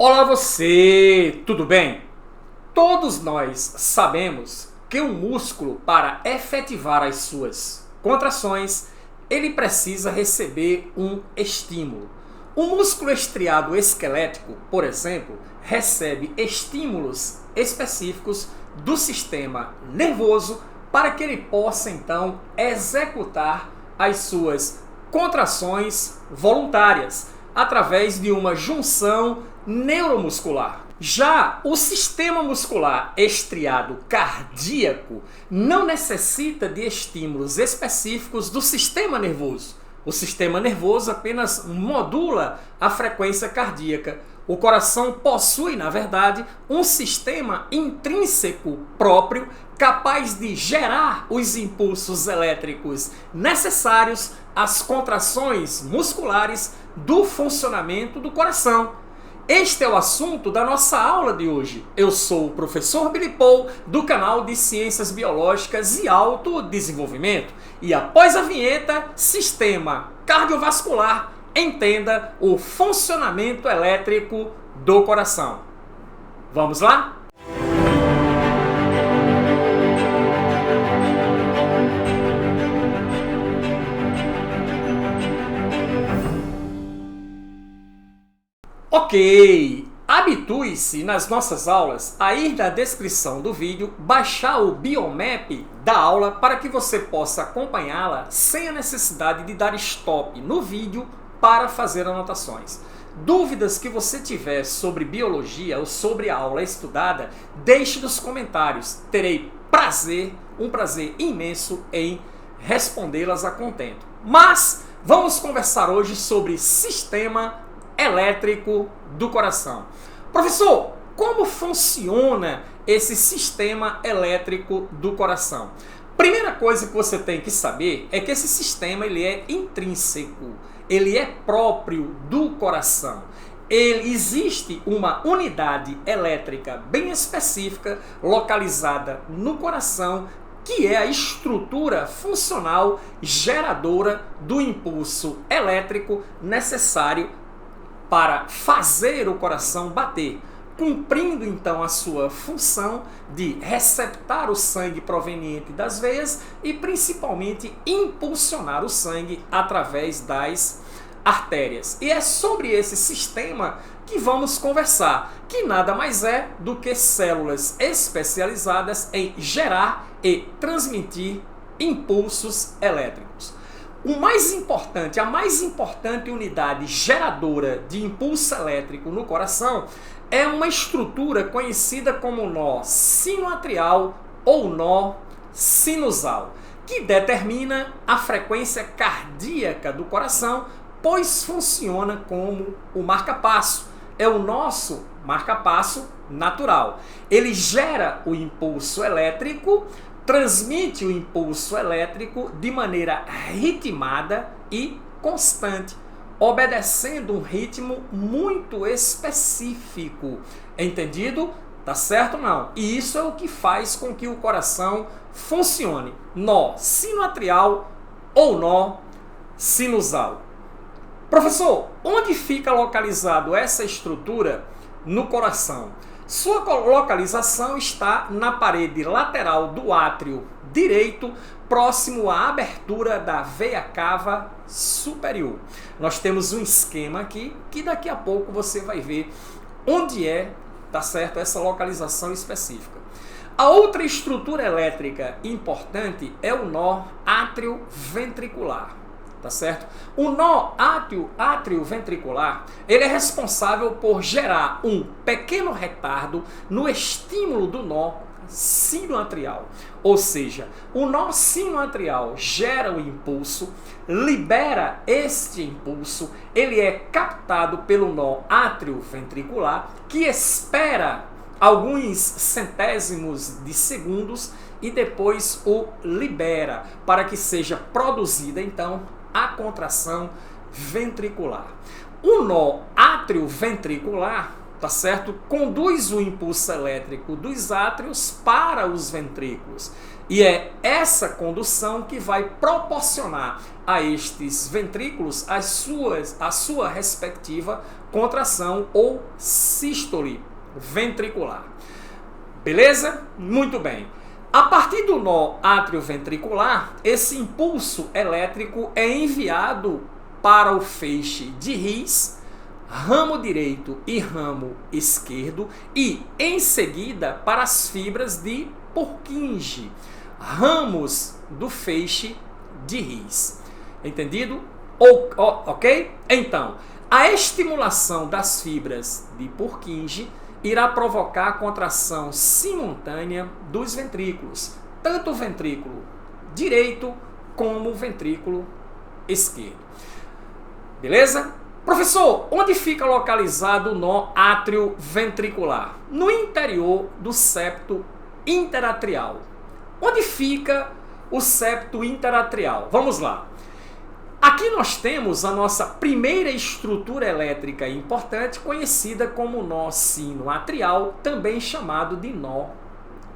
Olá você, tudo bem? Todos nós sabemos que o músculo, para efetivar as suas contrações, ele precisa receber um estímulo. O músculo estriado esquelético, por exemplo, recebe estímulos específicos do sistema nervoso para que ele possa então executar as suas contrações voluntárias através de uma junção neuromuscular. Já o sistema muscular estriado cardíaco não necessita de estímulos específicos do sistema nervoso. O sistema nervoso apenas modula a frequência cardíaca. O coração possui, na verdade, um sistema intrínseco próprio capaz de gerar os impulsos elétricos necessários às contrações musculares do funcionamento do coração. Este é o assunto da nossa aula de hoje. Eu sou o professor Billy Paul, do canal de Ciências Biológicas e Autodesenvolvimento. E após a vinheta, Sistema Cardiovascular, entenda o funcionamento elétrico do coração. Vamos lá? Ok, habitue-se nas nossas aulas a ir na descrição do vídeo, baixar o biomap da aula para que você possa acompanhá-la sem a necessidade de dar stop no vídeo para fazer anotações. Dúvidas que você tiver sobre biologia ou sobre a aula estudada, deixe nos comentários. Terei um prazer imenso em respondê-las a contento. Mas vamos conversar hoje sobre sistema elétrico do coração. Professor, como funciona esse sistema elétrico do coração? Primeira coisa que você tem que saber é que esse sistema ele é intrínseco, ele é próprio do coração. Existe uma unidade elétrica bem específica localizada no coração, que é a estrutura funcional geradora do impulso elétrico necessário para fazer o coração bater, cumprindo então a sua função de receptar o sangue proveniente das veias e principalmente impulsionar o sangue através das artérias. E é sobre esse sistema que vamos conversar, que nada mais é do que células especializadas em gerar e transmitir impulsos elétricos. A mais importante unidade geradora de impulso elétrico no coração é uma estrutura conhecida como nó sinoatrial ou nó sinusal, que determina a frequência cardíaca do coração, pois funciona como o marca-passo. É o nosso marca-passo natural. Ele gera o impulso elétrico, transmite o impulso elétrico de maneira ritmada e constante, obedecendo um ritmo muito específico. Entendido? Tá certo ou não? E isso é o que faz com que o coração funcione. Nó sinoatrial ou nó sinusal. Professor, onde fica localizado essa estrutura no coração? Sua localização está na parede lateral do átrio direito, próximo à abertura da veia cava superior. Nós temos um esquema aqui que daqui a pouco você vai ver onde é, tá certo, essa localização específica. A outra estrutura elétrica importante é o nó átrio-ventricular. Tá certo? O nó átrio-ventricular, ele é responsável por gerar um pequeno retardo no estímulo do nó sinoatrial. Ou seja, o nó sinoatrial gera o impulso, libera este impulso, ele é captado pelo nó átrio-ventricular, que espera alguns centésimos de segundos e depois o libera para que seja produzida então a contração ventricular. O nó átrio-ventricular, tá certo? Conduz o impulso elétrico dos átrios para os ventrículos. E é essa condução que vai proporcionar a estes ventrículos a sua respectiva contração ou sístole ventricular. Beleza? Muito bem. A partir do nó atrioventricular, esse impulso elétrico é enviado para o feixe de His, ramo direito e ramo esquerdo, e em seguida para as fibras de Purkinje, ramos do feixe de His. Entendido? Ok? Então, a estimulação das fibras de Purkinje irá provocar a contração simultânea dos ventrículos, tanto o ventrículo direito como o ventrículo esquerdo. Beleza? Professor, onde fica localizado o nó atrioventricular? No interior do septo interatrial. Onde fica o septo interatrial? Vamos lá. Aqui nós temos a nossa primeira estrutura elétrica importante, conhecida como nó sinoatrial, também chamado de nó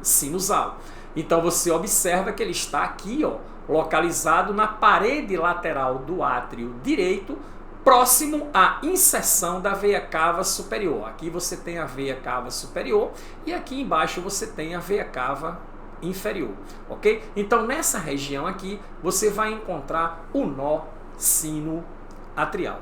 sinusal. Então você observa que ele está aqui, ó, localizado na parede lateral do átrio direito, próximo à inserção da veia cava superior. Aqui você tem a veia cava superior e aqui embaixo você tem a veia cava inferior, ok? Então nessa região aqui você vai encontrar o nó sinoatrial.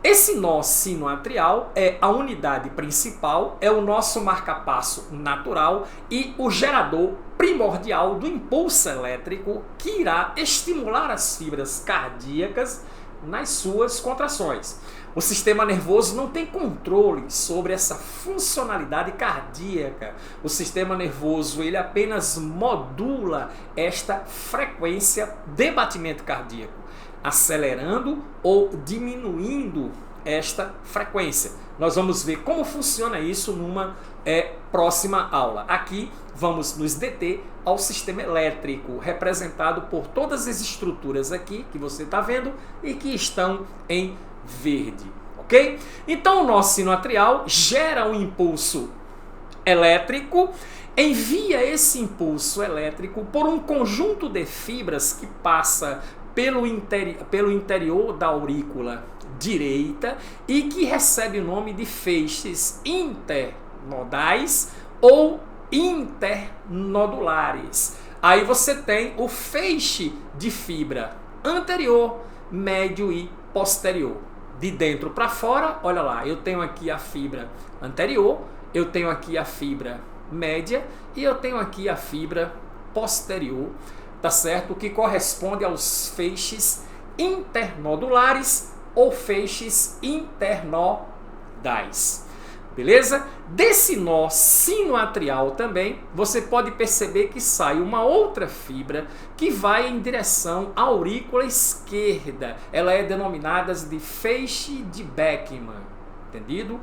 Esse nó sinoatrial é a unidade principal, é o nosso marcapasso natural e o gerador primordial do impulso elétrico que irá estimular as fibras cardíacas nas suas contrações. O sistema nervoso não tem controle sobre essa funcionalidade cardíaca. O sistema nervoso ele apenas modula esta frequência de batimento cardíaco, acelerando ou diminuindo esta frequência. Nós vamos ver como funciona isso numa próxima aula. Aqui vamos nos deter ao sistema elétrico, representado por todas as estruturas aqui que você está vendo e que estão em verde, ok? Então o nó sinoatrial gera um impulso elétrico, envia esse impulso elétrico por um conjunto de fibras que passa pelo interior da aurícula direita e que recebe o nome de feixes internodais ou internodulares. Aí você tem o feixe de fibra anterior, médio e posterior. De dentro para fora, olha lá, eu tenho aqui a fibra anterior, eu tenho aqui a fibra média e eu tenho aqui a fibra posterior, tá certo? Que corresponde aos feixes internodulares ou feixes internodais. Beleza? Desse nó sinoatrial também, você pode perceber que sai uma outra fibra que vai em direção à aurícula esquerda. Ela é denominada de feixe de Beckmann. Entendido?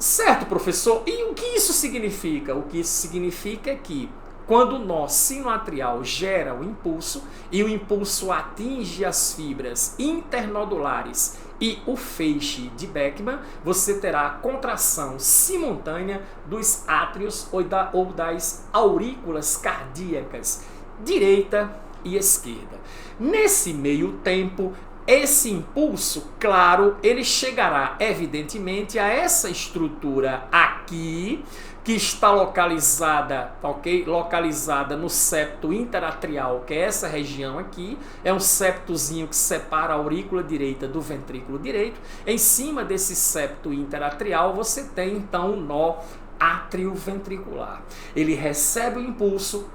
Certo, professor? E o que isso significa? O que isso significa é que quando o nó sinoatrial gera o impulso e o impulso atinge as fibras internodulares e o feixe de Beckmann, você terá contração simultânea dos átrios ou das aurículas cardíacas, direita e esquerda. Nesse meio tempo, esse impulso, claro, ele chegará evidentemente a essa estrutura aqui, que está localizada, ok? Localizada no septo interatrial, que é essa região aqui. É um septozinho que separa a aurícula direita do ventrículo direito. Em cima desse septo interatrial, você tem então o nó atrioventricular. Ele recebe o impulso,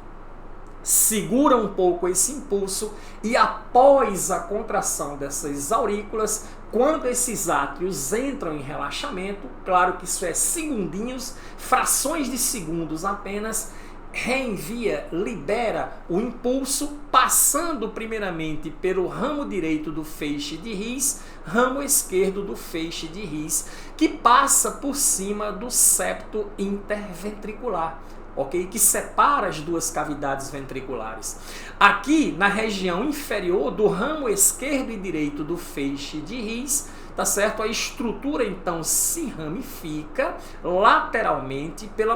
segura um pouco esse impulso e após a contração dessas aurículas, quando esses átrios entram em relaxamento, claro que isso é segundinhos, frações de segundos apenas, reenvia, libera o impulso, passando primeiramente pelo ramo direito do feixe de His, ramo esquerdo do feixe de His, que passa por cima do septo interventricular. Ok? Que separa as duas cavidades ventriculares. Aqui, na região inferior do ramo esquerdo e direito do feixe de His, tá certo? A estrutura, então, se ramifica lateralmente pela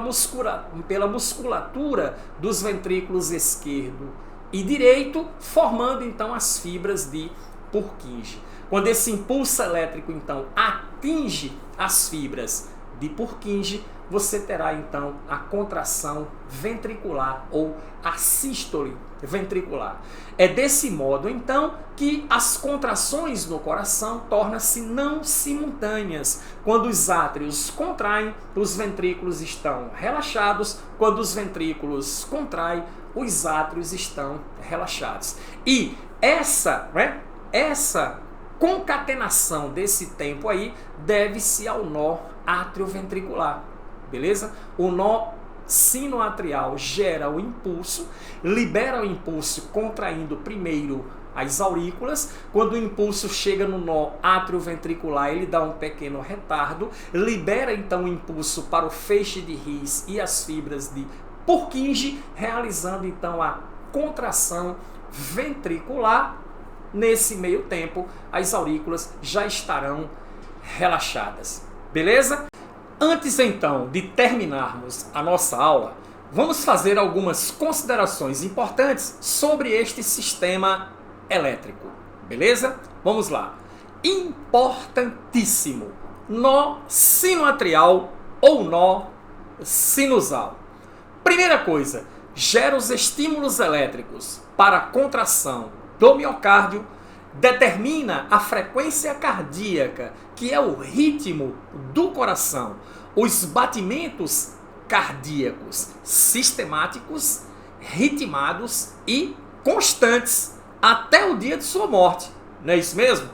musculatura dos ventrículos esquerdo e direito, formando, então, as fibras de Purkinje. Quando esse impulso elétrico, então, atinge as fibras de Purkinje, você terá, então, a contração ventricular ou a sístole ventricular. É desse modo, então, que as contrações no coração tornam-se não simultâneas. Quando os átrios contraem, os ventrículos estão relaxados. Quando os ventrículos contraem, os átrios estão relaxados. E essa concatenação desse tempo aí deve-se ao nó atrioventricular, beleza? O nó sinoatrial gera o impulso, libera o impulso contraindo primeiro as aurículas. Quando o impulso chega no nó atrioventricular, ele dá um pequeno retardo, libera então o impulso para o feixe de His e as fibras de Purkinje, realizando então a contração ventricular. Nesse meio tempo, as aurículas já estarão relaxadas. Beleza? Antes então de terminarmos a nossa aula, vamos fazer algumas considerações importantes sobre este sistema elétrico. Beleza? Vamos lá. Importantíssimo: nó sinoatrial ou nó sinusal. Primeira coisa, gera os estímulos elétricos para a contração do miocárdio, determina a frequência cardíaca, que é o ritmo do coração, os batimentos cardíacos sistemáticos, ritmados e constantes até o dia de sua morte. Não é isso mesmo?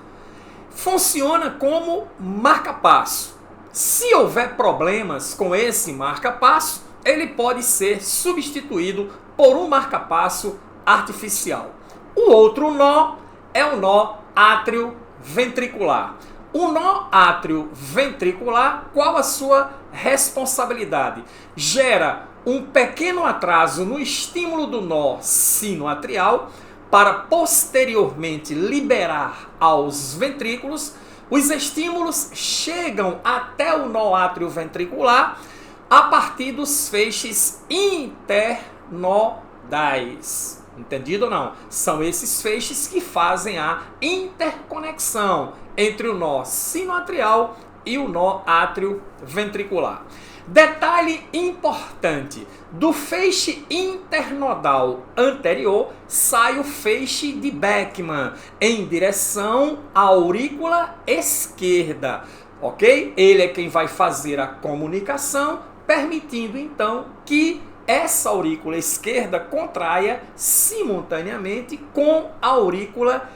Funciona como marca-passo. Se houver problemas com esse marca-passo, ele pode ser substituído por um marca-passo artificial. O outro nó é o nó atrioventricular. O nó atrioventricular, qual a sua responsabilidade? Gera um pequeno atraso no estímulo do nó sinoatrial para posteriormente liberar aos ventrículos. Os estímulos chegam até o nó atrioventricular a partir dos feixes internodais. Entendido ou não? São esses feixes que fazem a interconexão entre o nó sinoatrial e o nó atrioventricular. Detalhe importante: do feixe internodal anterior sai o feixe de Beckmann em direção à aurícula esquerda, ok? Ele é quem vai fazer a comunicação, permitindo então que essa aurícula esquerda contraia simultaneamente com a aurícula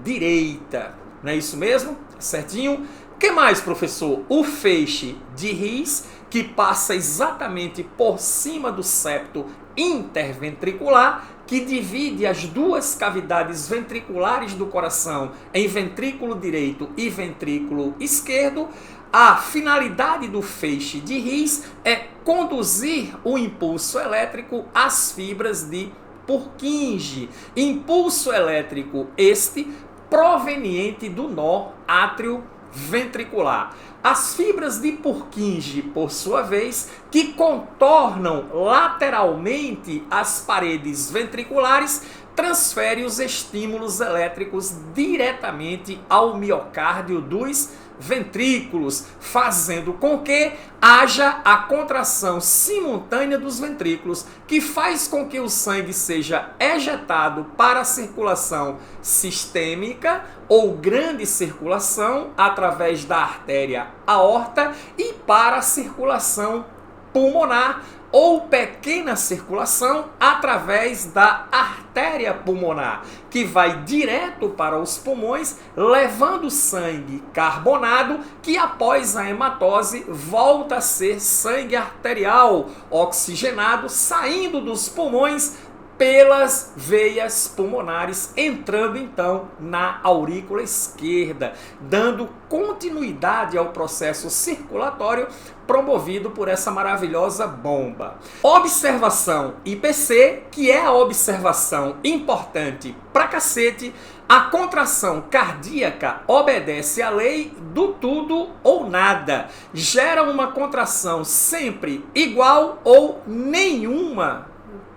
direita. Não é isso mesmo? Certinho? O que mais, professor? O feixe de His, que passa exatamente por cima do septo interventricular, que divide as duas cavidades ventriculares do coração em ventrículo direito e ventrículo esquerdo. A finalidade do feixe de His é conduzir o impulso elétrico às fibras de Purkinje. Impulso elétrico este proveniente do nó atrioventricular. As fibras de Purkinje, por sua vez, que contornam lateralmente as paredes ventriculares, transferem os estímulos elétricos diretamente ao miocárdio dos ventrículos, fazendo com que haja a contração simultânea dos ventrículos, que faz com que o sangue seja ejetado para a circulação sistêmica ou grande circulação através da artéria aorta e para a circulação pulmonar ou pequena circulação através da artéria pulmonar, que vai direto para os pulmões, levando sangue carbonado, que após a hematose volta a ser sangue arterial oxigenado, saindo dos pulmões pelas veias pulmonares, entrando então na aurícula esquerda, dando continuidade ao processo circulatório promovido por essa maravilhosa bomba. Observação IPC, que é a observação importante pra cacete: a contração cardíaca obedece à lei do tudo ou nada. Gera uma contração sempre igual ou nenhuma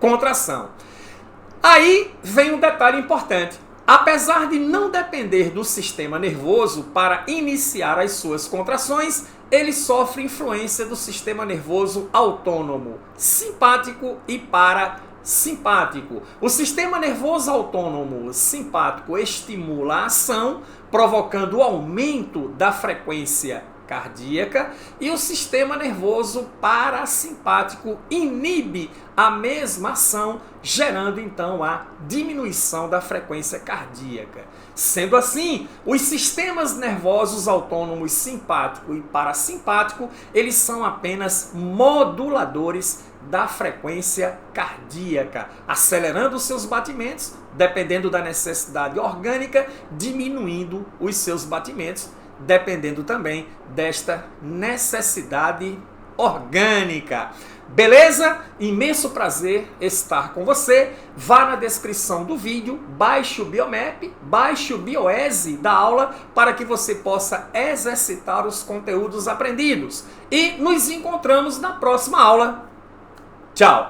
contração. Aí vem um detalhe importante. Apesar de não depender do sistema nervoso para iniciar as suas contrações, ele sofre influência do sistema nervoso autônomo, simpático e parasimpático. O sistema nervoso autônomo simpático estimula a ação, provocando o aumento da frequência cardíaca, e o sistema nervoso parasimpático inibe a mesma ação, gerando então a diminuição da frequência cardíaca. Sendo assim, os sistemas nervosos autônomos simpático e parasimpático, eles são apenas moduladores da frequência cardíaca, acelerando os seus batimentos, dependendo da necessidade orgânica, diminuindo os seus batimentos, dependendo também desta necessidade orgânica. Beleza? Imenso prazer estar com você. Vá na descrição do vídeo, baixe o Biomap, baixe o Bioese da aula para que você possa exercitar os conteúdos aprendidos. E nos encontramos na próxima aula. Tchau!